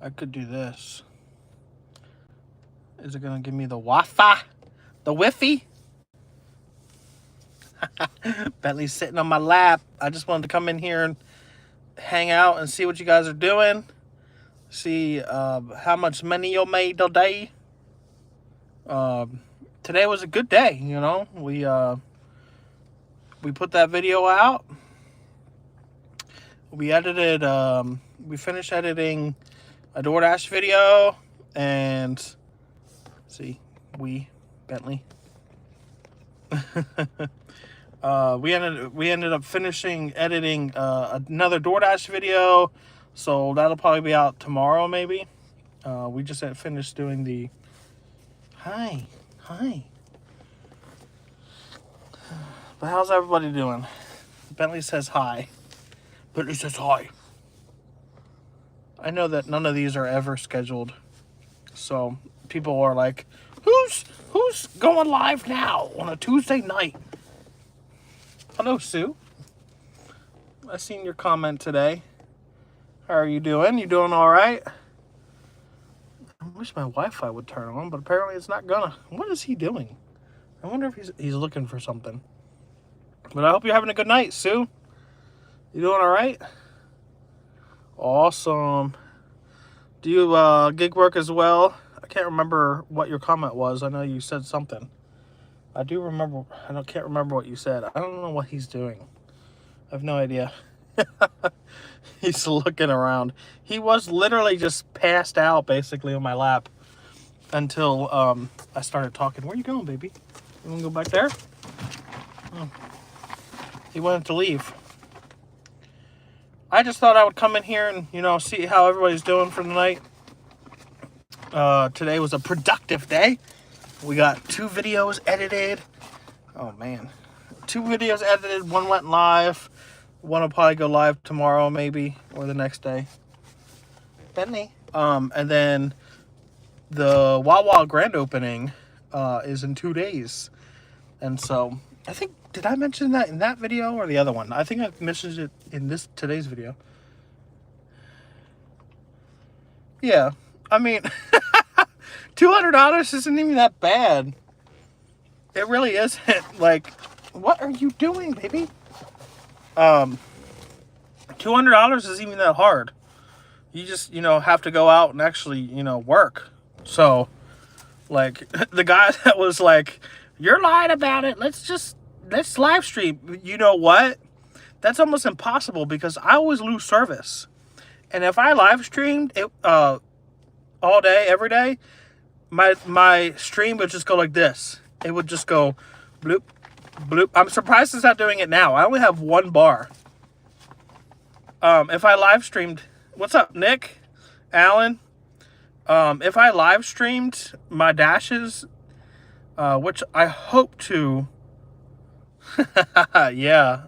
I could do this. Is it going to give me the Wi-Fi? The Wi-Fi? Bentley's sitting on my lap. I just wanted to come in here and hang out and see what you guys are doing. See how much money you made today. Today was a good day, you know. We put that video out. We edited, we finished editing a DoorDash video, and Bentley. We ended up finishing editing another DoorDash video, so that'll probably be out tomorrow, maybe. We just had finished doing the hi. But how's everybody doing? Bentley says hi. Bentley says hi. I know that none of these are ever scheduled, so people are like, who's going live now on a Tuesday night? Hello, Sue. I seen your comment today. How are you doing? You doing all right? I wish my Wi-Fi would turn on, but apparently it's not gonna. What is he doing? I wonder if he's looking for something. But I hope you're having a good night, Sue. You doing all right? Awesome. Do you gig work as well? I can't remember what your comment was. I know you said something. I do remember. Can't remember what you said. I don't know what he's doing. I have no idea. He's looking around. He was literally just passed out basically on my lap until I started talking. Where you going, baby? You want to go back there? Oh. He wanted to leave. I just thought I would come in here and, you know, see how everybody's doing for the night. Today was a productive day. We got 2 videos edited. Oh, man. 2 videos edited. 1 went live. 1 will probably go live tomorrow, maybe, or the next day. Bentley. And then the Wawa grand opening is in 2 days. And so, I think, did I mention that in that video or the other one? I think I mentioned it in today's video. Yeah. I mean, $200 isn't even that bad. It really isn't. Like, what are you doing, baby? $200 isn't even that hard. You just, you know, have to go out and actually, you know, work. So, like, the guy that was like, you're lying about it. Let's live stream. You know what? That's almost impossible because I always lose service. And if I live streamed it all day, every day, my stream would just go like this. It would just go bloop, bloop. I'm surprised it's not doing it now. I only have 1 bar. If I live streamed, what's up, Nick? Alan? If I live streamed my dashes, which I hope to, yeah.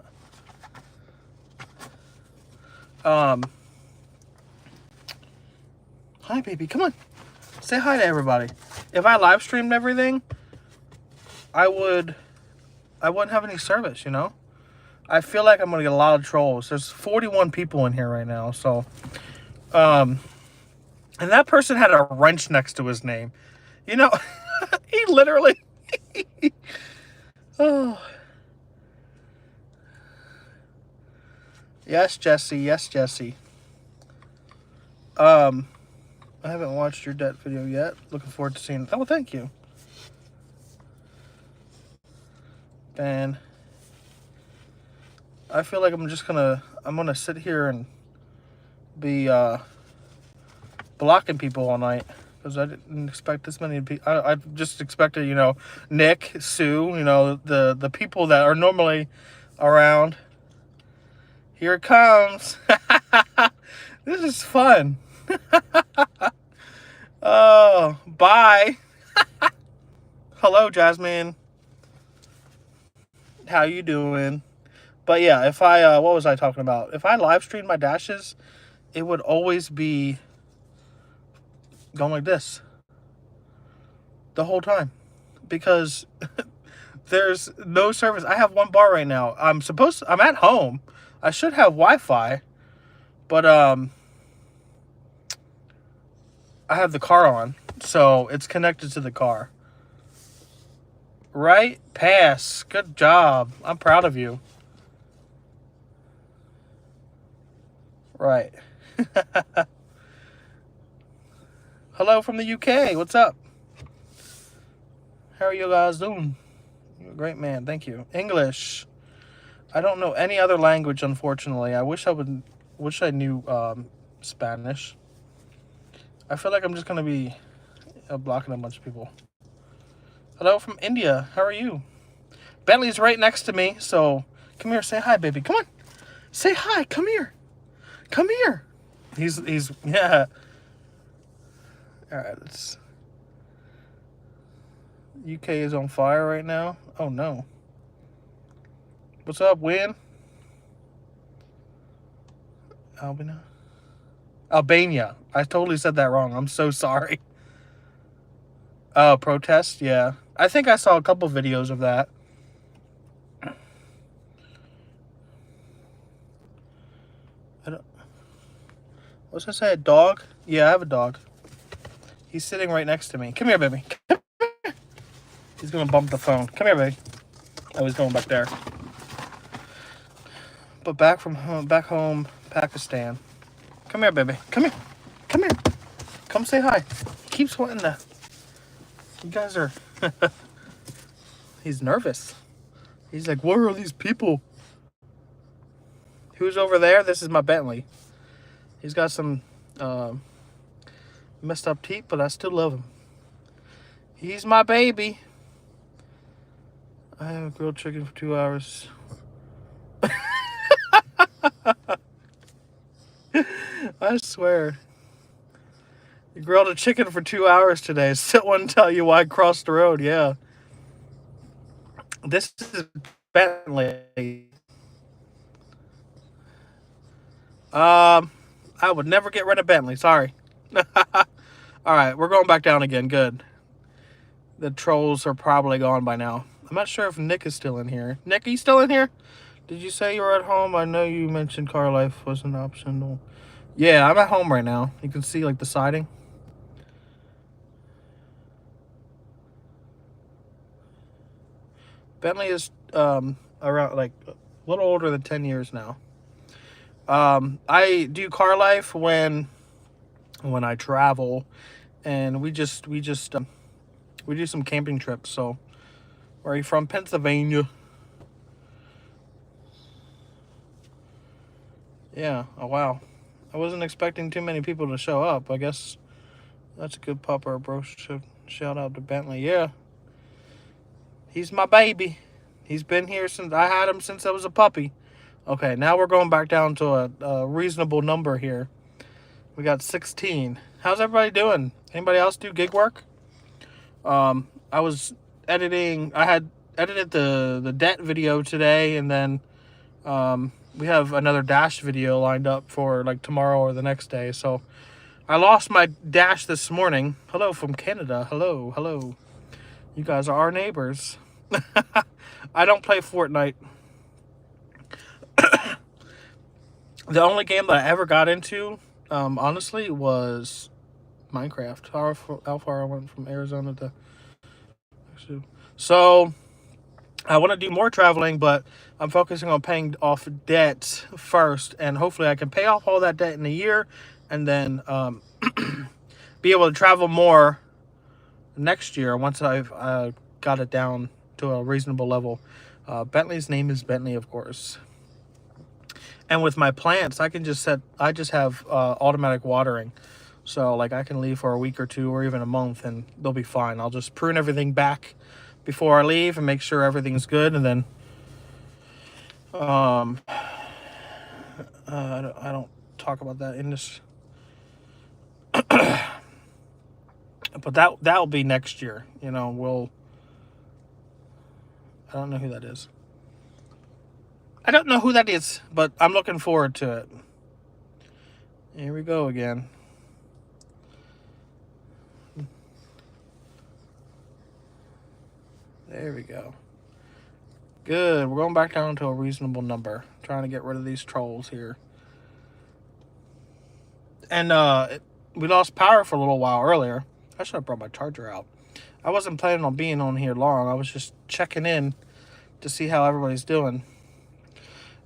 Hi, baby. Come on. Say hi to everybody. If I live streamed everything, I wouldn't have any service, you know? I feel like I'm going to get a lot of trolls. There's 41 people in here right now, so. And that person had a wrench next to his name. You know, he literally. Oh. Yes, Jesse. Yes, Jesse. I haven't watched your debt video yet. Looking forward to seeing it. Oh, thank you. And I feel like I'm gonna sit here and be blocking people all night because I didn't expect this many people. I just expected, you know, Nick, Sue, you know, the people that are normally around. Here it comes. This is fun. Oh, bye. Hello, Jasmine. How you doing? But yeah, if I, what was I talking about? If I live streamed my dashes, it would always be going like this the whole time because there's no service. I have 1 bar right now. I'm at home. I should have Wi-Fi, but I have the car on, so it's connected to the car. Right? Pass. Good job. I'm proud of you. Right. Hello from the UK. What's up? How are you guys doing? You're a great man. Thank you. English. I don't know any other language, unfortunately. I wish I knew Spanish. I feel like I'm just gonna be blocking a bunch of people. Hello from India. How are you? Bentley's right next to me, so come here. Say hi, baby. Come on. Say hi. Come here. Come here. He's yeah. All right. Let's. UK is on fire right now. Oh no. What's up, Win? Albania. I totally said that wrong. I'm so sorry. Oh, protest? Yeah. I think I saw a couple videos of that. What's that say? A dog? Yeah, I have a dog. He's sitting right next to me. Come here, baby. Come here. He's gonna bump the phone. Come here, baby. Oh, he's going back there. But back home, Pakistan. Come here, baby. Come here. Come here. Come say hi. He keeps wanting to. You guys are. He's nervous. He's like, where are these people? Who's over there? This is my Bentley. He's got some messed up teeth, but I still love him. He's my baby. I have grilled chicken for 2 hours. I swear. You grilled a chicken for 2 hours today. Still wouldn't tell you why I crossed the road. Yeah. This is Bentley. I would never get rid of Bentley. Sorry. All right, we're going back down again. Good. The trolls are probably gone by now. I'm not sure if Nick is still in here. Nick, are you still in here? Did you say you were at home? I know you mentioned car life was an option. Yeah, I'm at home right now. You can see like the siding. Bentley is around like a little older than 10 years now. I do car life when I travel, and we do some camping trips. So, where are you from? Pennsylvania. Yeah. Oh wow. I wasn't expecting too many people to show up. I guess that's a good pupper, bro. Shout out to Bentley. Yeah. He's my baby. He's been here since I had him since I was a puppy. Okay, now we're going back down to a reasonable number here. We got 16. How's everybody doing? Anybody else do gig work? I was editing. I had edited the debt video today, and then we have another dash video lined up for like tomorrow or the next day. So I lost my dash this morning. Hello from Canada. Hello, hello. You guys are our neighbors. I don't play Fortnite. The only game that I ever got into, honestly, was Minecraft. How far I went from Arizona to... So, I want to do more traveling, but I'm focusing on paying off debt first, and hopefully I can pay off all that debt in a year, and then be able to travel more next year once I've got it down to a reasonable level. Bentley's name is Bentley, of course. And with my plants, I just have automatic watering. So like I can leave for a week or two or even a month and they'll be fine. I'll just prune everything back before I leave and make sure everything's good. And then I don't talk about that in this. But that'll be next year. You know, I don't know who that is. I don't know who that is, but I'm looking forward to it. Here we go again. There we go. Good. We're going back down to a reasonable number. Trying to get rid of these trolls here. And we lost power for a little while earlier. I should have brought my charger out. I wasn't planning on being on here long. I was just checking in to see how everybody's doing.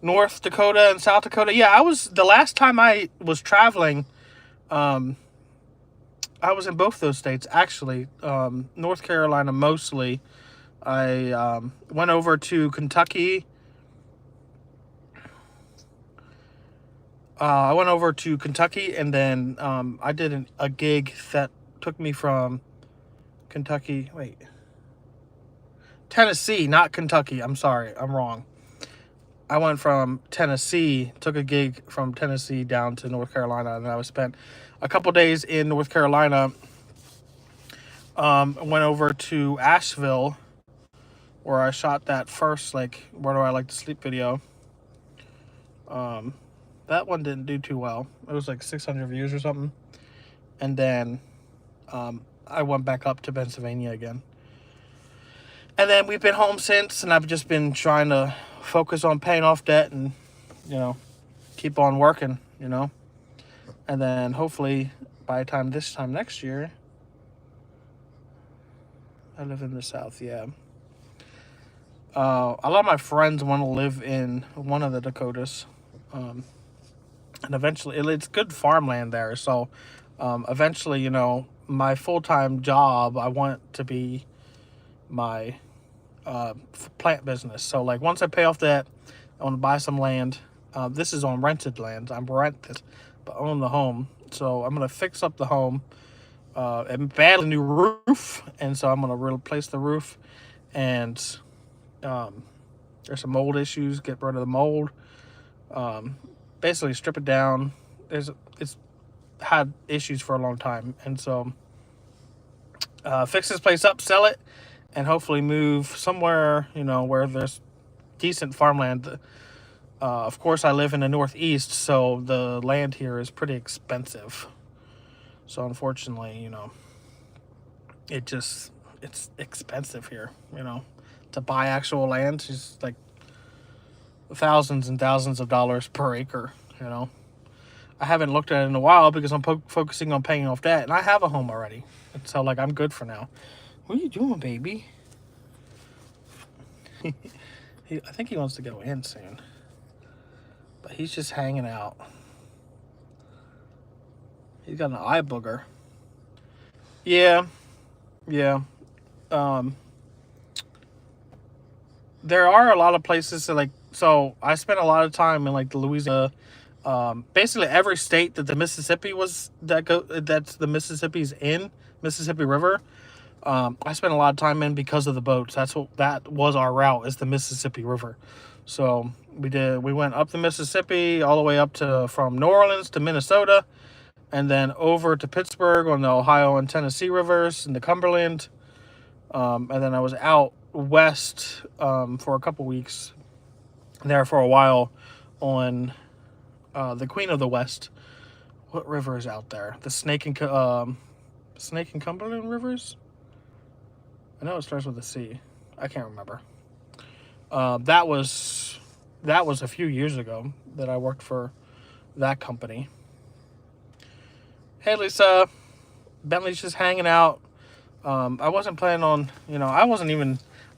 North Dakota and South Dakota. Yeah, the last time I was traveling, I was in both those states, actually. North Carolina mostly. I went over to Kentucky. And then I did a gig that took me from Kentucky. Wait. Tennessee, not Kentucky. I'm sorry. I'm wrong. I went from Tennessee, took a gig from Tennessee down to North Carolina, and I spent a couple days in North Carolina. Went over to Asheville, where I shot that first, like, where do I like to sleep video. That one didn't do too well. It was like 600 views or something. And then I went back up to Pennsylvania again. And then we've been home since, and I've just been trying to focus on paying off debt and, keep on working, And then hopefully by this time next year, I live in the South, yeah. A lot of my friends want to live in one of the Dakotas. And eventually, it's good farmland there. So eventually, my full-time job, I want to be my plant business. So like once I pay off that, I want to buy some land. This is on rented land. I'm rented, but own the home. So I'm going to fix up the home. And badly new roof. And so I'm going to replace the roof. And there's some mold issues. Get rid of the mold. Basically strip it down. It's had issues for a long time. And so fix this place up, sell it, and hopefully move somewhere, where there's decent farmland. Of course, I live in the Northeast, so the land here is pretty expensive. So unfortunately, it's expensive here, to buy actual land. It's like thousands and thousands of dollars per acre, I haven't looked at it in a while because I'm focusing on paying off debt, and I have a home already. And so, like, I'm good for now. What are you doing, baby? I think he wants to go in soon. But he's just hanging out. He's got an eye booger. Yeah. There are a lot of places that, like, so I spent a lot of time in, like, the Louisiana, basically every state that the Mississippi that's the Mississippi's in, Mississippi River. I spent a lot of time in because of the boats. That was our route, is the Mississippi River. So we went up the Mississippi all the way up from New Orleans to Minnesota, and then over to Pittsburgh on the Ohio and Tennessee rivers and the Cumberland. And then I was out west for a couple weeks there for a while on the Queen of the West. What river is out there? The Snake and Cumberland rivers? I know it starts with a C. I can't remember. That was a few years ago that I worked for that company. Hey, Lisa. Bentley's just hanging out. I wasn't planning on,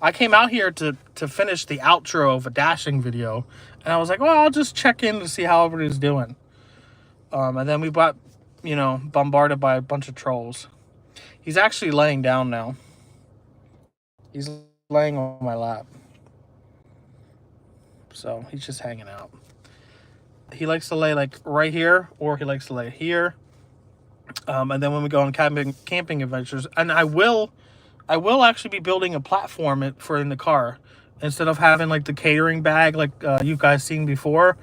I came out here to finish the outro of a dashing video. And I was like, well, I'll just check in to see how everybody's doing. And then we got, bombarded by a bunch of trolls. He's actually laying down now. He's laying on my lap. So he's just hanging out. He likes to lay like right here, or he likes to lay here. And then when we go on camping adventures, and I will actually be building a platform in the car, instead of having like the catering bag like you guys seen before,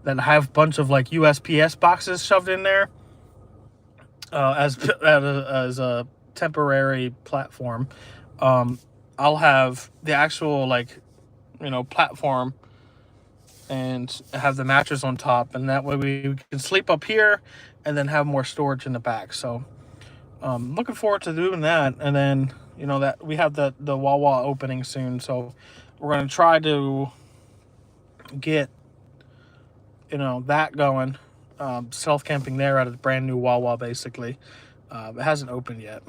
that have a bunch of like USPS boxes shoved in there as a temporary platform. I'll have the actual platform and have the mattress on top, and that way we can sleep up here and then have more storage in the back. So looking forward to doing that. And then that we have the Wawa opening soon, so we're going to try to get that going. stealth camping there at a brand new Wawa, basically. It hasn't opened yet.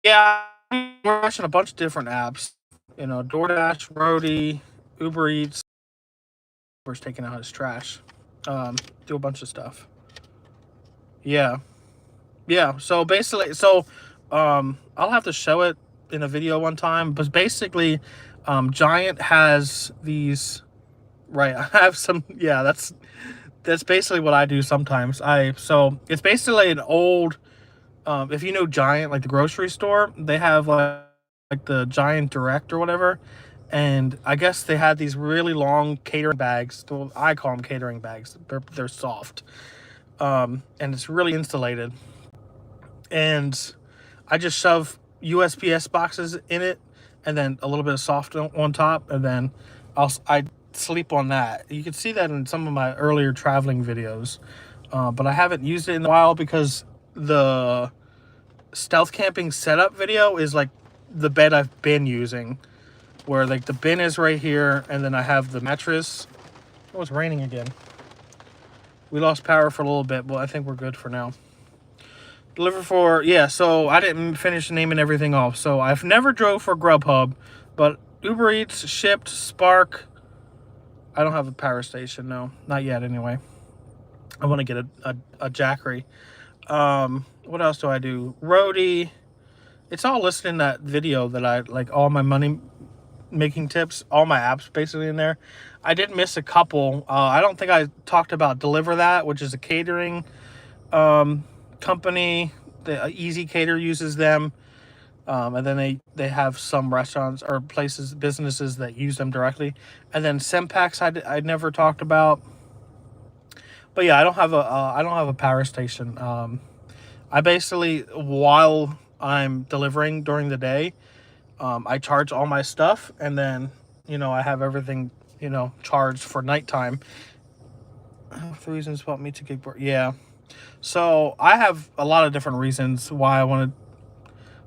Yeah, I'm watching a bunch of different apps. You know, DoorDash, Roadie, Uber Eats. Where's taking out his trash. Do a bunch of stuff. Yeah. Yeah. So basically, I'll have to show it in a video one time. But basically, Giant has these. Right. I have some. Yeah. That's basically what I do sometimes. So it's basically an old. If you know Giant, like the grocery store, they have like the Giant Direct or whatever. And I guess they had these really long catering bags. Well, I call them catering bags. They're soft, and it's really insulated. And I just shove USPS boxes in it, and then a little bit of soft on top, and then I sleep on that. You can see that in some of my earlier traveling videos, but I haven't used it in a while because the stealth camping setup video is like the bed I've been using, where like the bin is right here, and then I have the mattress. Oh, it's raining again. We lost power for a little bit, but I think we're good for now. Deliver for, yeah, so I didn't finish naming everything off. So I've never drove for Grubhub, but Uber Eats, Shipt, Spark. I don't have a power station, no. Not yet, anyway. I want to get a Jackery. What else do I do? Roadie. It's all listed in that video that I, like, all my money making tips, all my apps basically in there. I did miss a couple. I don't think I talked about Deliver That, which is a catering company. The Easy Cater uses them, and then they have some restaurants or places, businesses that use them directly. And then Sempex I never talked about. But yeah, I don't have a power station. I basically, while I'm delivering during the day, I charge all my stuff, and then I have everything charged for nighttime. The reasons about me to gig work, yeah. So I have a lot of different reasons why I want to.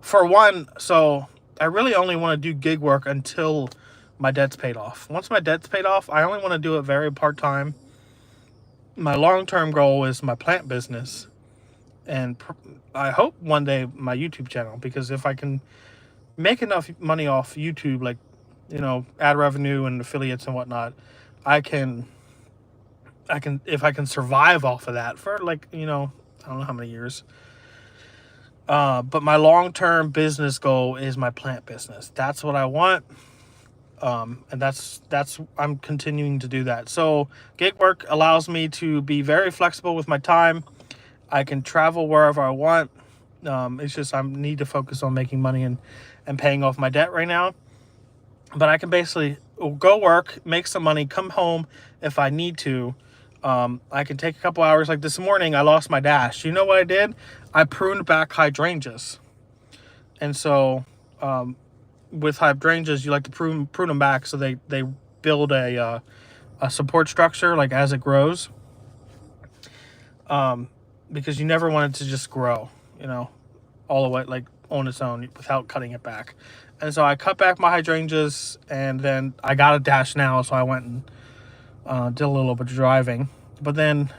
For one, so I really only want to do gig work until my debt's paid off. Once my debt's paid off, I only want to do it very part-time. My long-term goal is my plant business, and I hope one day my YouTube channel, because if I can make enough money off YouTube, like ad revenue and affiliates and whatnot, I can if I can survive off of that for I don't know how many years. But my long-term business goal is my plant business. That's what I want. And that's I'm continuing to do that. So gig work allows me to be very flexible with my time. I can travel wherever I want. It's just I need to focus on making money and paying off my debt right now. But I can basically go work, make some money, come home if I need to. I can take a couple hours. Like this morning, I lost my dash. You know what I did? I pruned back hydrangeas. And so with hydrangeas, you like to prune them back so they build a support structure like as it grows. Because you never want it to just grow, all the way like on its own without cutting it back. And so I cut back my hydrangeas, and then I got a dash now, so I went and did a little bit of driving. But then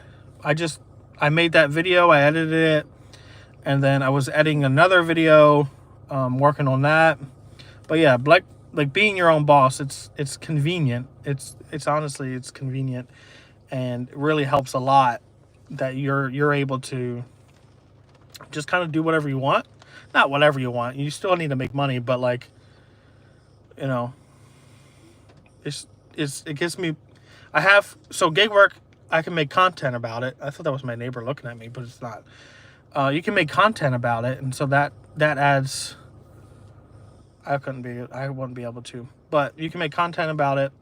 I made that video, I edited it, and then I was editing another video, working on that. But yeah, like being your own boss, it's convenient. It's honestly, it's convenient, and it really helps a lot that you're able to just kind of do whatever you want. Not whatever you want. You still need to make money, but it gives me. So gig work, I can make content about it. I thought that was my neighbor looking at me, but it's not. You can make content about it, and so that adds. I wouldn't be able to, but you can make content about it.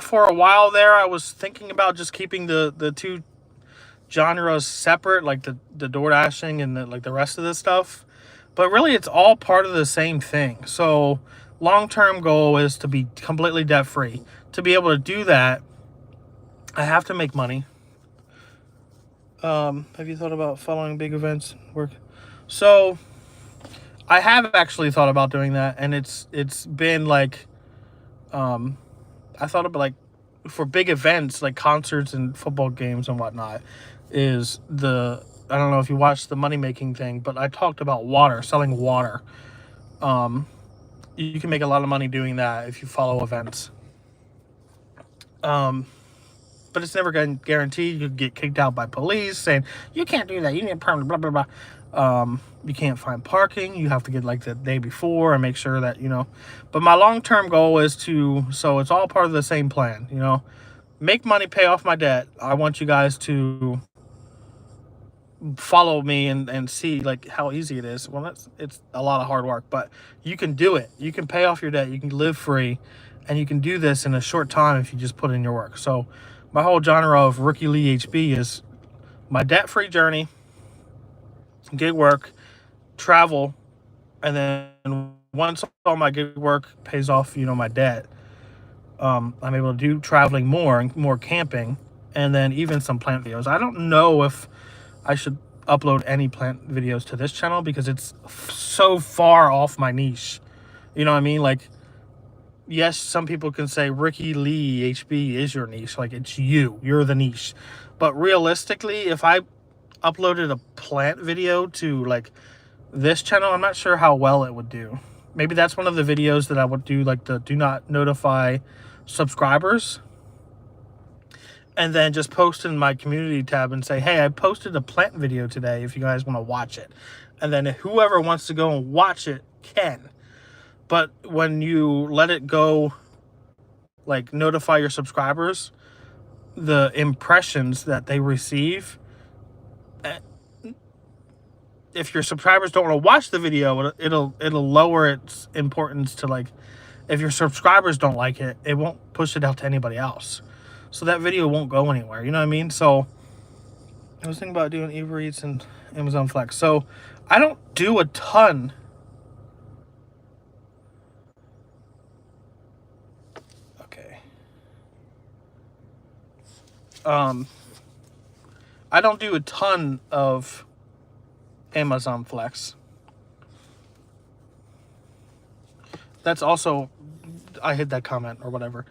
For a while there, I was thinking about just keeping the two genres separate, like the door dashing and the rest of this stuff. But really, it's all part of the same thing. So long-term goal is to be completely debt-free. To be able to do that, I have to make money. Have you thought about following big events work? So I have actually thought about doing that, and it's been like I thought about like for big events like concerts and football games and whatnot, is I don't know if you watched the money making thing, but I talked about water, selling water. You can make a lot of money doing that if you follow events. But it's never guaranteed. You get kicked out by police saying you can't do that. You need a permit. Blah blah blah. You can't find parking. You have to get like the day before and make sure that But my long-term goal is so it's all part of the same plan. Make money, pay off my debt. I want you guys to follow me and see like how easy it is. Well, it's a lot of hard work, but you can do it. You can pay off your debt. You can live free, and you can do this in a short time if you just put in your work. So my whole genre of RickyLeeHBO is my debt-free journey, gig work, travel, and then once all my gig work pays off, my debt, I'm able to do traveling more and more camping, and then even some plant videos. I don't know if I should upload any plant videos to this channel because it's so far off my niche. You know what I mean? Like, yes, some people can say RickyLeeHBO is your niche. Like, it's you're the niche. But realistically, if I uploaded a plant video to like this channel, I'm not sure how well it would do. Maybe that's one of the videos that I would do, like the do not notify subscribers, and then just post in my community tab and say, hey, I posted a plant video today if you guys want to watch it. And then whoever wants to go and watch it can. But when you let it go, like notify your subscribers, the impressions that they receive, if your subscribers don't want to watch the video, it'll lower its importance to, like, if your subscribers don't like it, it won't push it out to anybody else. So that video won't go anywhere. You know what I mean? So I was thinking about doing Uber Eats and Amazon Flex. So I don't do a ton. Okay. I don't do a ton of Amazon Flex. That's also, I hit that comment or whatever.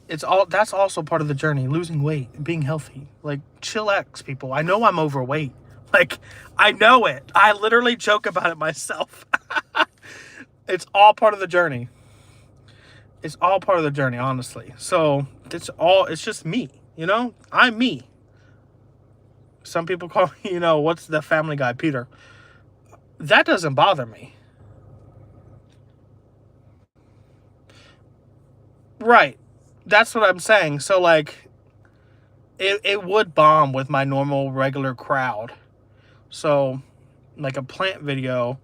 That's also part of the journey, losing weight, being healthy. Like, chillax, people. I know I'm overweight. Like, I know it. I literally joke about it myself. It's all part of the journey. It's all part of the journey, honestly. So it's just me, I'm me. Some people call me, what's the Family Guy, Peter? That doesn't bother me. Right. That's what I'm saying. So, like, it would bomb with my normal, regular crowd. So, like, a plant video,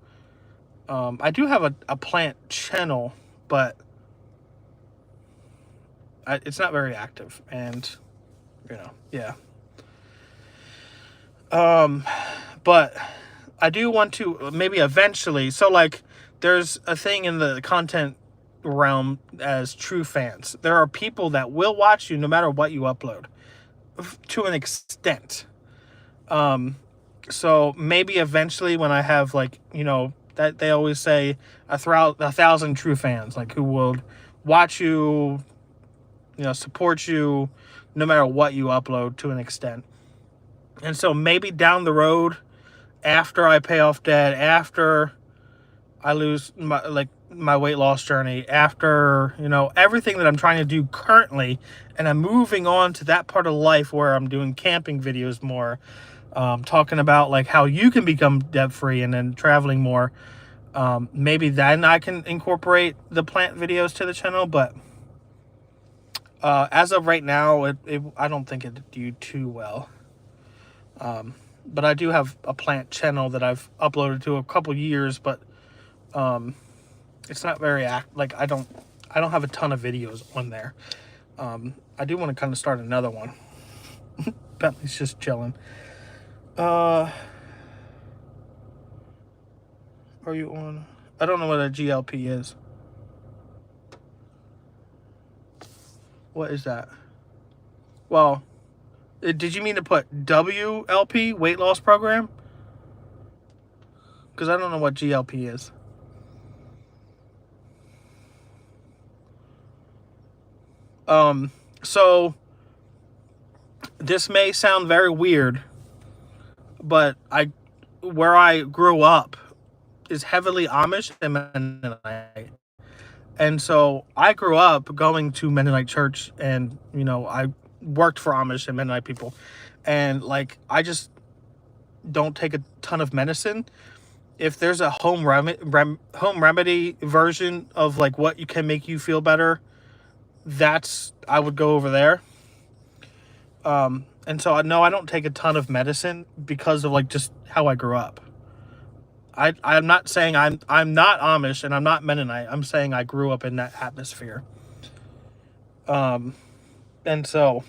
I do have a plant channel, but it's not very active. And, yeah. But I do want to maybe eventually. So, like, there's a thing in the content realm as true fans. There are people that will watch you no matter what you upload, to an extent. So maybe eventually when I have, like, that they always say 1,000 true fans, like, who will watch you, support you no matter what you upload, to an extent. And so maybe down the road, after I pay off debt, after I lose my weight loss journey, after, everything that I'm trying to do currently, and I'm moving on to that part of life where I'm doing camping videos more, talking about, like, how you can become debt-free, and then traveling more. Maybe then I can incorporate the plant videos to the channel, but as of right now, I don't think it'd do too well. But I do have a plant channel that I've uploaded to a couple years, but it's not very I don't have a ton of videos on there. I do want to kind of start another one. Bentley's just chilling. Are you on? I don't know what a GLP is. What is that? Well, did you mean to put WLP, weight loss program? Because I don't know what GLP is. So this may sound very weird, but where I grew up is heavily Amish and Mennonite. And so I grew up going to Mennonite church, and, you know, I worked for Amish and Mennonite people. And, like, I just don't take a ton of medicine. If there's a home remedy version of, like, what you can make you feel better, I would go over there. And so, no, I don't take a ton of medicine because of, like, just how I grew up. I'm not saying I'm not Amish and I'm not Mennonite. I'm saying I grew up in that atmosphere. And so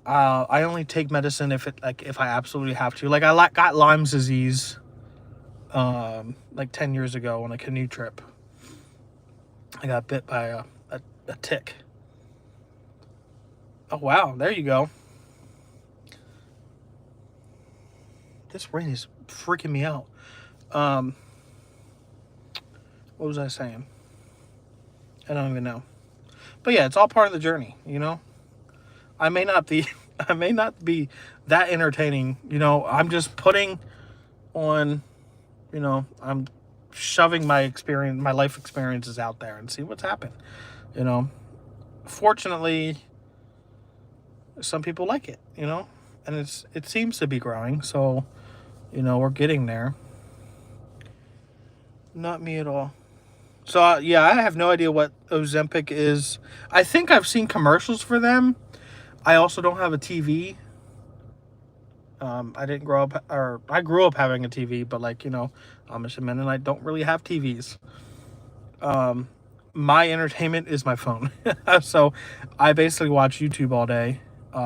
I only take medicine if I absolutely have to. Like, I got Lyme's disease like 10 years ago on a canoe trip. I got bit by a tick. Oh wow, there you go. This rain is freaking me out. What was I saying? I don't even know. But yeah, it's all part of the journey, you know? I may not be that entertaining, you know. I'm just putting on, you know, I'm shoving my life experiences out there and see what's happened, you know. Fortunately, some people like it, you know, and it seems to be growing, so, you know, we're getting there. Not me at all. So, yeah, I have no idea what Ozempic is. I think I've seen commercials for them. I also don't have a TV. I grew up having a TV, but, like, you know, Amish and Mennonite don't really have TVs. My entertainment is my phone. So I basically watch YouTube all day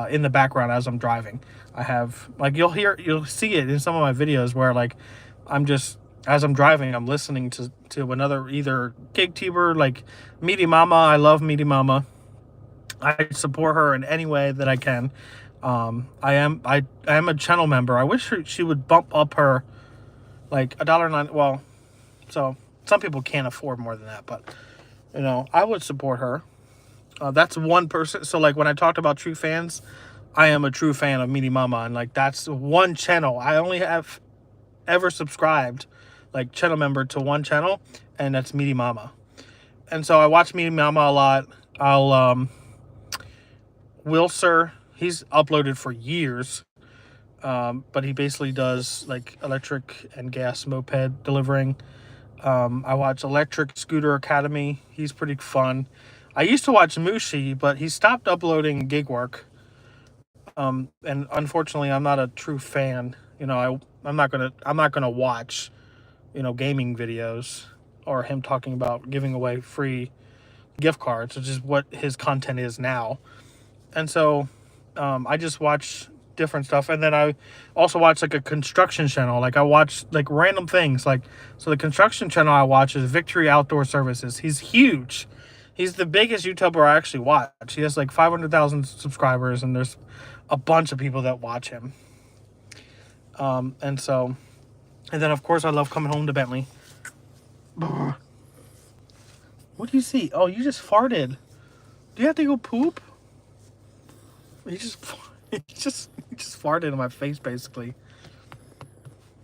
in the background as I'm driving. I have, like, you'll see it in some of my videos where, like, as I'm driving, I'm listening to another, either gig tuber, like Meaty Mama. I love Meaty Mama. I support her in any way that I can. I am a channel member. I wish she would bump up her, like, $1.09. Well, so some people can't afford more than that, but, you know, I would support her. That's one person. So, like, when I talked about true fans, I am a true fan of Meaty Mama, and, like, that's one channel. I only have ever subscribed, like, channel member to one channel, and that's Meaty Mama. And so I watch Meaty Mama a lot. Wilser, he's uploaded for years, but he basically does, like, electric and gas moped delivering. I watch Electric Scooter Academy. He's pretty fun. I used to watch Mushi, but he stopped uploading gig work. And unfortunately, I'm not a true fan. You know, I'm not gonna watch, you know, gaming videos or him talking about giving away free gift cards, which is what his content is now. And so I just watch different stuff. And then I also watch, like, a construction channel. Like, I watch, like, random things. Like, so the construction channel I watch is Victory Outdoor Services. He's huge. He's the biggest YouTuber I actually watch. He has, like, 500,000 subscribers, and there's a bunch of people that watch him. And then, of course, I love coming home to Bentley. What do you see? Oh, you just farted. Do you have to go poop? You just farted in my face, basically.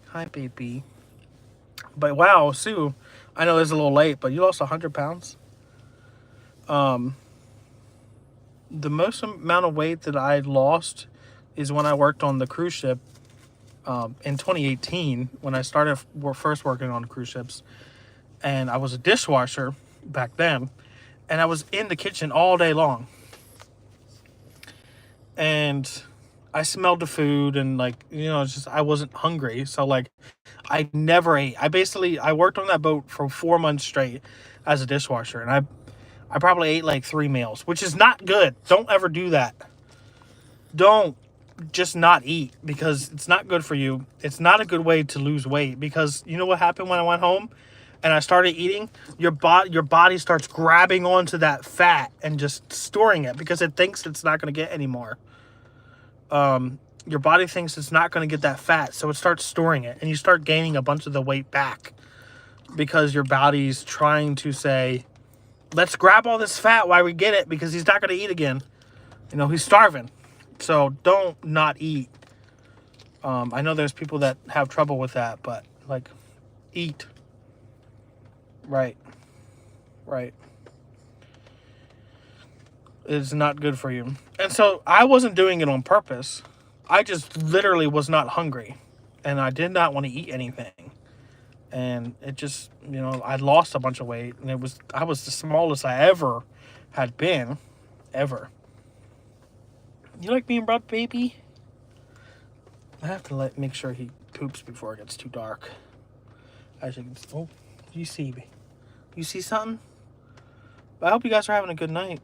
Hi, baby. But wow, Sue, I know it's a little late, but you lost 100 pounds. The most amount of weight that I lost is when I worked on the cruise ship in 2018, when I started first working on cruise ships. And I was a dishwasher back then, and I was in the kitchen all day long. And I smelled the food, and, like, you know, it's just, I wasn't hungry. So, like, I never ate. I worked on that boat for 4 months straight as a dishwasher. And I probably ate, like, 3 meals, which is not good. Don't ever do that. Don't just not eat, because it's not good for you. It's not a good way to lose weight, because you know what happened when I went home and I started eating? Your body starts grabbing onto that fat and just storing it, because it thinks it's not going to get any more. Your body thinks it's not going to get that fat, so it starts storing it, and you start gaining a bunch of the weight back, because your body's trying to say, let's grab all this fat while we get it, because he's not going to eat again. You know, he's starving. So don't not eat. I know there's people that have trouble with that, but like, eat. Right. Right. It's not good for you. And so I wasn't doing it on purpose. I just literally was not hungry. And I did not want to eat anything. And it just, you know, I lost a bunch of weight. And I was the smallest I ever had been. Ever. You like being brought, baby? I have to make sure he poops before it gets too dark. Actually, oh, you see me. You see something? I hope you guys are having a good night.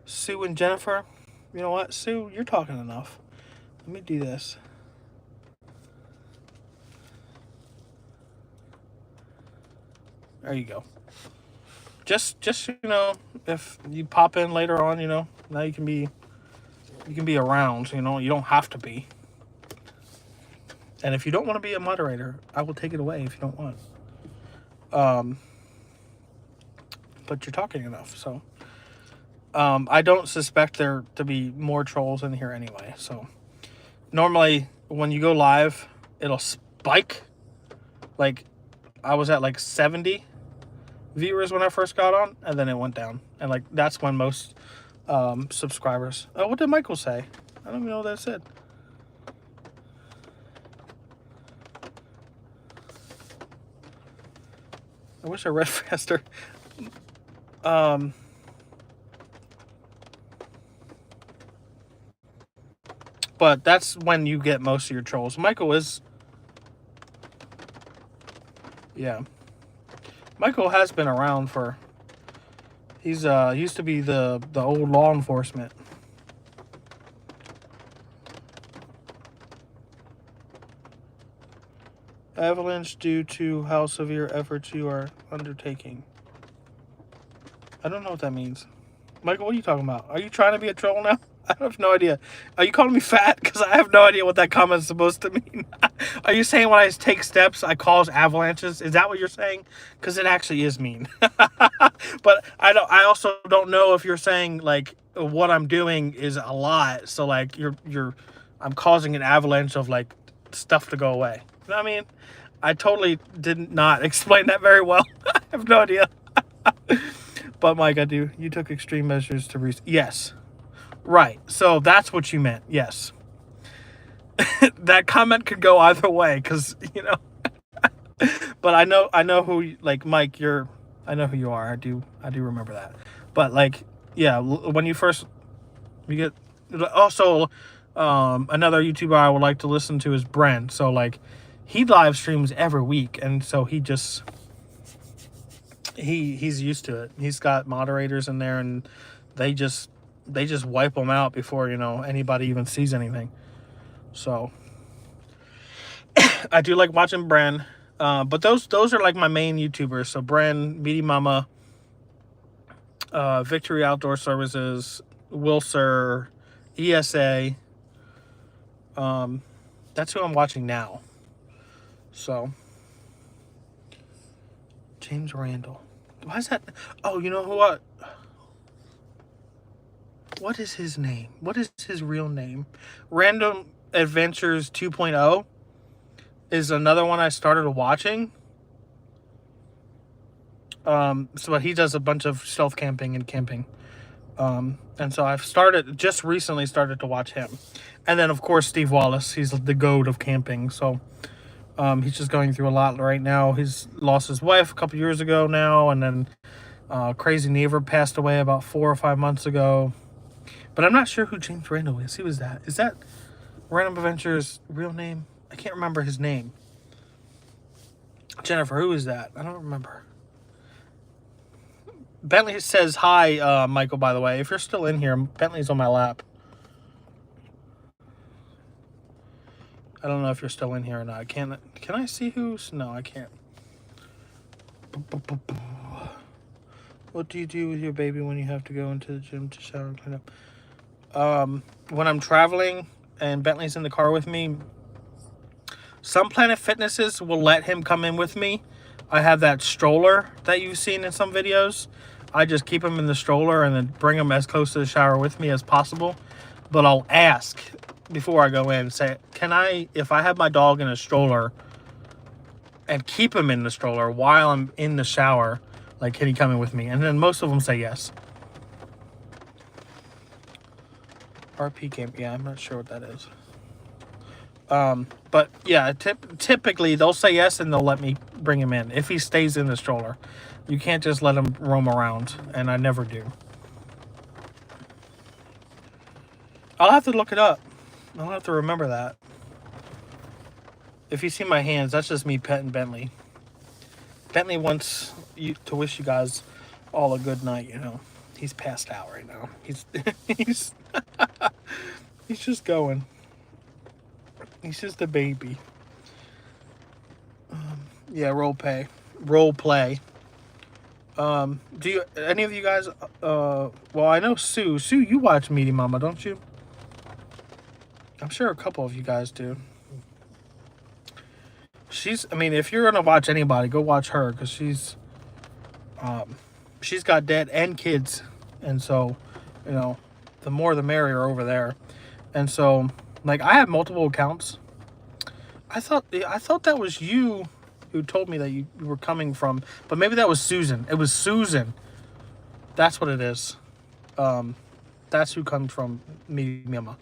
Sue and Jennifer. You know what, Sue? You're talking enough. Let me do this. There you go. Just you know, if you pop in later on, you know, now you can be around, you know, you don't have to be. And if you don't want to be a moderator, I will take it away if you don't want. But you're talking enough, so I don't suspect there to be more trolls in here anyway. So normally when you go live, it'll spike. Like I was at like 70 viewers when I first got on, and then it went down. And like that's when most subscribers. Oh, what did Michael say? I don't even know what that said. I wish I read faster. But that's when you get most of your trolls. Michael is... Yeah. Michael has been around for... He's used to be the old law enforcement. Avalanche due to how severe efforts you are undertaking. I don't know what that means. Michael, what are you talking about? Are you trying to be a troll now? I have no idea. Are you calling me fat? Because I have no idea what that comment is supposed to mean. Are you saying when I take steps, I cause avalanches? Is that what you're saying? Because it actually is mean. But I also don't know if you're saying like what I'm doing is a lot. So like I'm causing an avalanche of like stuff to go away. You know what I mean? I totally did not explain that very well. I have no idea. But Mike, you took extreme measures to yes. Right. So that's what you meant. Yes. That comment could go either way because, you know. But I know who, like, Mike, I know who you are. I do remember that. But, like, yeah, when you get, also, another YouTuber I would like to listen to is Brent. So, like, he live streams every week. And so he's used to it. He's got moderators in there and they just wipe them out before, you know, anybody even sees anything. So I do like watching Bren. But those are like my main YouTubers. So Bren, Meaty Mama, Victory Outdoor Services, Wilser, ESA. That's who I'm watching now. So James Randall. Why is that? Oh, you know what? What is his name? What is his real name? Random Adventures 2.0 is another one I started watching. So he does a bunch of stealth camping and camping. And so I've just recently started to watch him. And then, of course, Steve Wallace. He's the goat of camping. So he's just going through a lot right now. He's lost his wife a couple years ago now. And then Crazy Neighbor passed away about 4 or 5 months ago. But I'm not sure who James Randall is. Who is that? Is that Random Adventures' real name? I can't remember his name. Jennifer, who is that? I don't remember. Bentley says hi, Michael, by the way. If you're still in here, Bentley's on my lap. I don't know if you're still in here or not. Can I see who's... No, I can't. What do you do with your baby when you have to go into the gym to shower and clean up? When I'm traveling and Bentley's in the car with me, some Planet Fitnesses will let him come in with me. I have that stroller that you've seen in some videos. I just keep them in the stroller and then bring them as close to the shower with me as possible. But I'll ask before I go in, say, can I, if I have my dog in a stroller, and keep him in the stroller while I'm in the shower, like, can he come in with me? And then most of them say yes. RP game, yeah, I'm not sure what that is. But yeah, typically they'll say yes and they'll let me bring him in if he stays in the stroller. You can't just let him roam around, and I never do. I'll have to look it up. I'll have to remember that. If you see my hands, that's just me petting Bentley. Bentley wants you to wish you guys all a good night, you know. He's passed out right now. He's he's just going. He's just a baby. Yeah, role play. Do you, any of you guys, well, I know Sue, you watch Meaty Mama, don't you? I'm sure a couple of you guys do. I mean, if you're gonna watch anybody, go watch her, because she's got dad and kids, and so, you know, the more the merrier over there. And so, like, I have multiple accounts. I thought that was you who told me that you were coming from, but maybe that was Susan. It was Susan. That's what it is. That's who comes from me, Mama.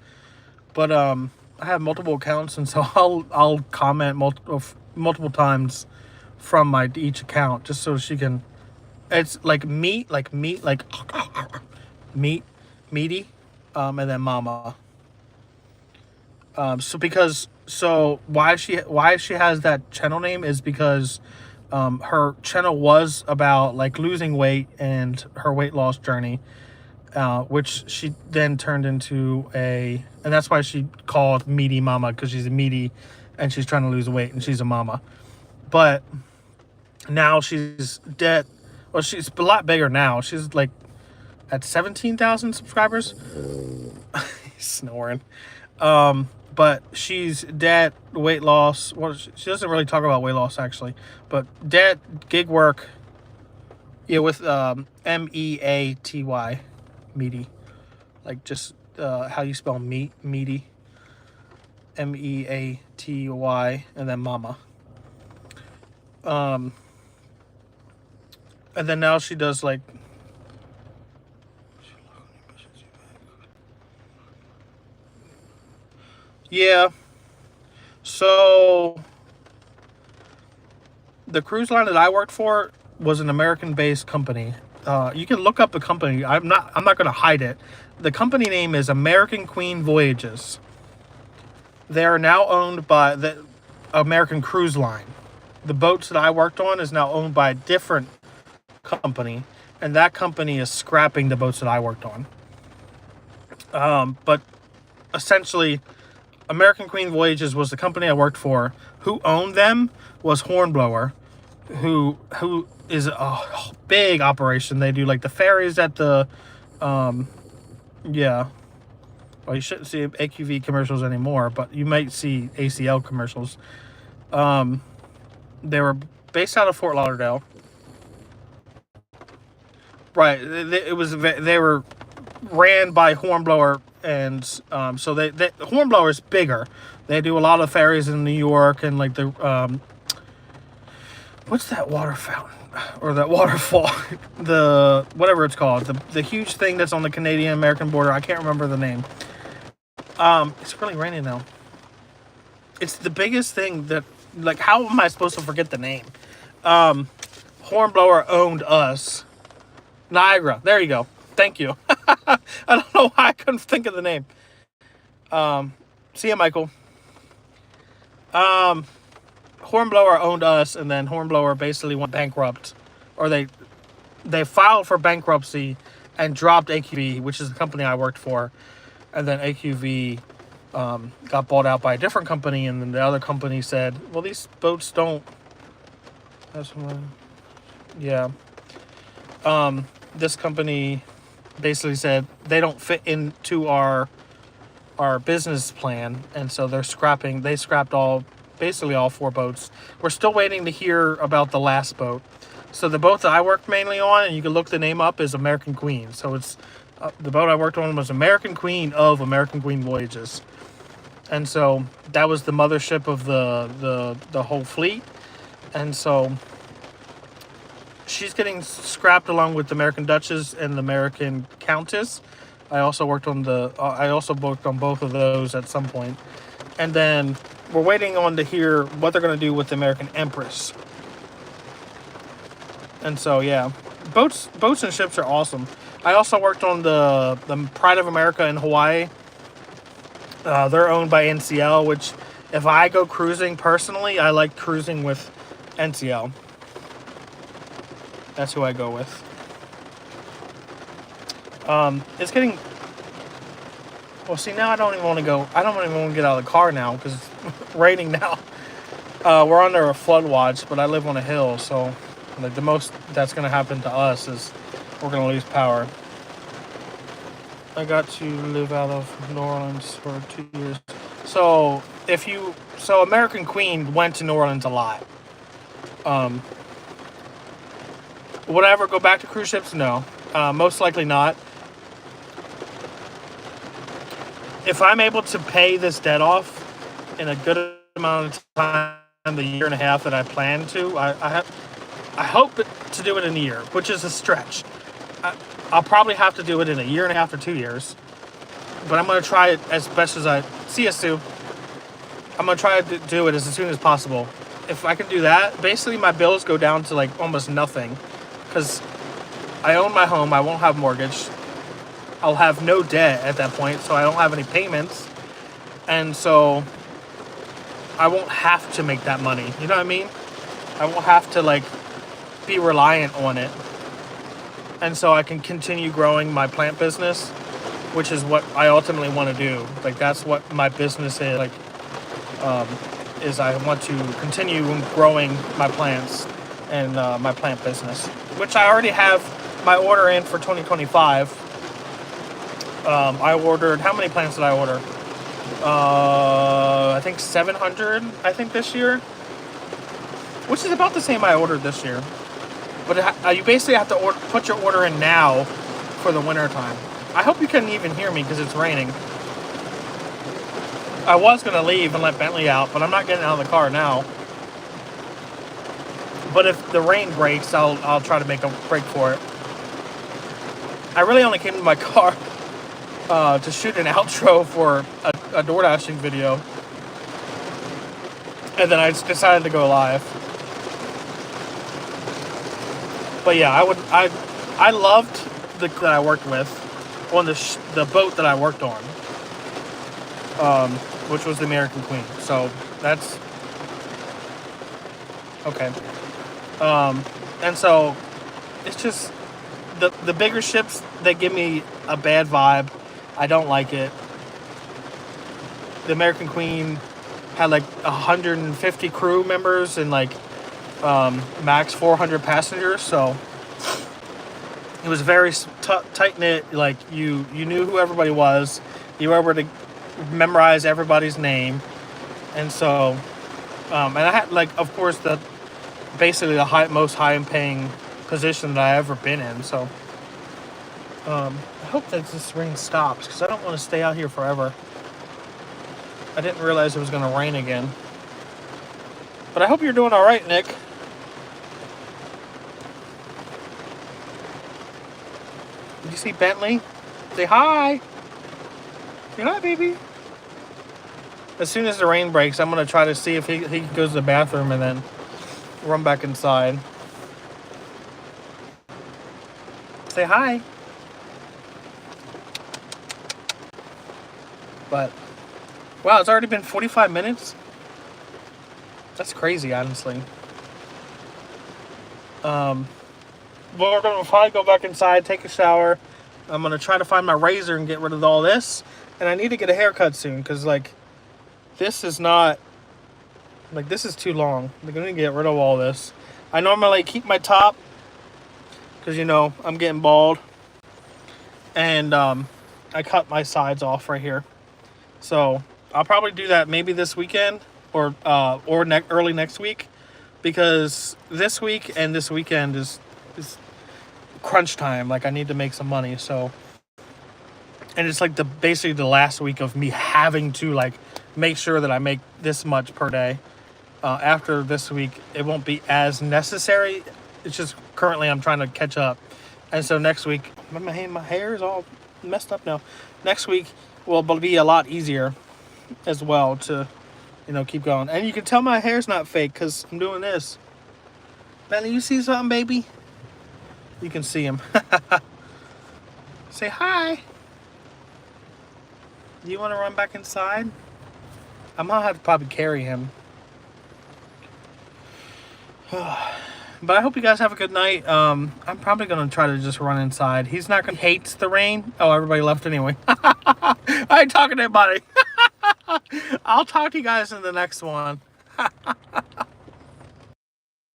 But I have multiple accounts, and so I'll comment multiple times from each account, just so she can. It's like meaty, and then Mama. So why she has that channel name is because her channel was about like losing weight and her weight loss journey, which she then turned into and that's why she called Meaty Mama, because she's a meaty and she's trying to lose weight and she's a mama. But now she's dead. Well, she's a lot bigger now. She's like at 17,000 subscribers. He's snoring. But she's dead weight loss. Well, she doesn't really talk about weight loss actually, but dead gig work. Yeah, with MEATY, meaty, like just how you spell meaty. MEATY, and then Mama. And then now she does like. Yeah. So the cruise line that I worked for was an American-based company. You can look up the company. I'm not going to hide it. The company name is American Queen Voyages. They are now owned by the American Cruise Line. The boats that I worked on is now owned by a different company, and that company is scrapping the boats that I worked on. But essentially, American Queen Voyages was the company I worked for. Who owned them was Hornblower, who is a big operation. They do like the ferries at the, yeah. Well, you shouldn't see AQV commercials anymore, but you might see ACL commercials. They were based out of Fort Lauderdale. Right. They were ran by Hornblower, and so they Hornblower is bigger. They do a lot of ferries in New York, and like the what's that water fountain or that waterfall? The whatever it's called, the huge thing that's on the Canadian-American border. I can't remember the name. It's really raining now. It's the biggest thing that, like, how am I supposed to forget the name? Hornblower owned us. Niagara. There you go. Thank you. I don't know why I couldn't think of the name. See ya, Michael. Hornblower owned us, and then Hornblower basically went bankrupt, or they filed for bankruptcy and dropped AQV, which is the company I worked for, and then AQV got bought out by a different company, and then the other company said, well, these boats don't. That's one. Yeah. This company basically said they don't fit into our business plan, and so they scrapped basically all 4 boats. We're still waiting to hear about the last boat. So the boat that I worked mainly on, and you can look the name up, is American Queen. So it's the boat I worked on was American Queen of American Queen Voyages, and so that was the mothership of the whole fleet, and so she's getting scrapped along with the American Duchess and the American Countess. I also worked on both of those at some point, and then we're waiting on to hear what they're going to do with the American Empress. And so, yeah, boats and ships are awesome. I also worked on the Pride of America in Hawaii. They're owned by NCL, which if I go cruising personally, I like cruising with NCL. That's who I go with. It's getting... Well, see, now I don't even want to go... I don't even want to get out of the car now because it's raining now. We're under a flood watch, but I live on a hill, so... Like, the most that's going to happen to us is we're going to lose power. I got to live out of New Orleans for 2 years. So, American Queen went to New Orleans a lot. Would I ever go back to cruise ships? No. Most likely not. If I'm able to pay this debt off in a good amount of time, the year and a half that I plan to, I hope to do it in a year, which is a stretch. I'll probably have to do it in a year and a half or 2 years. But I'm going to try it as best as I... See you, Sue. I'm going to try to do it as soon as possible. If I can do that, basically my bills go down to like almost nothing. Because I own my home. I won't have mortgage. I'll have no debt at that point, so I don't have any payments. And so I won't have to make that money. You know what I mean? I won't have to like... be reliant on it, and so I can continue growing my plant business, which is what I ultimately want to do. Like, that's what my business is. Like, is I want to continue growing my plants and my plant business, which I already have my order in for 2025. I ordered, how many plants did I order? I think 700. I think this year, which is about the same I ordered this year. But you basically have to put your order in now for the winter time. I hope you couldn't even hear me because it's raining. I was going to leave and let Bentley out, but I'm not getting out of the car now. But if the rain breaks, I'll try to make a break for it. I really only came to my car to shoot an outro for a door dashing video. And then I just decided to go live. But yeah, I loved that I worked with on the boat that I worked on, which was the American Queen. So that's okay. And so it's just the bigger ships, they give me a bad vibe. I don't like it. The American Queen had like 150 crew members and like max 400 passengers, so it was very tight-knit. Like, you knew who everybody was, you were able to memorize everybody's name, and so and I had, like, of course, basically the most high-paying position that I ever been in. So I hope that this rain stops, because I don't want to stay out here forever. I didn't realize it was going to rain again. But I hope you're doing all right, Nick. Did you see Bentley? Say hi. Say hi, baby. As soon as the rain breaks, I'm going to try to see if he goes to the bathroom and then run back inside. Say hi. But, wow, it's already been 45 minutes? That's crazy, honestly. Well, we're going to probably go back inside, take a shower. I'm going to try to find my razor and get rid of all this. And I need to get a haircut soon, because, like, this is not... Like, this is too long. I'm going to get rid of all this. I normally keep my top, because, you know, I'm getting bald. And I cut my sides off right here. So, I'll probably do that maybe this weekend or early next week. because this week and this weekend is crunch time. Like, I need to make some money. So, and it's like basically the last week of me having to like make sure that I make this much per day. After this week, it won't be as necessary. It's just currently I'm trying to catch up. And so next week, my hair is all messed up now. Next week will be a lot easier as well to, keep going. And you can tell my hair's not fake because I'm doing this. Bentley, you see something, baby? You can see him. Say hi. You want to run back inside? I'm going to have to probably carry him. But I hope you guys have a good night. I'm probably going to try to just run inside. He's not going to hate the rain. Oh, everybody left anyway. I ain't talking to anybody. I'll talk to you guys in the next one.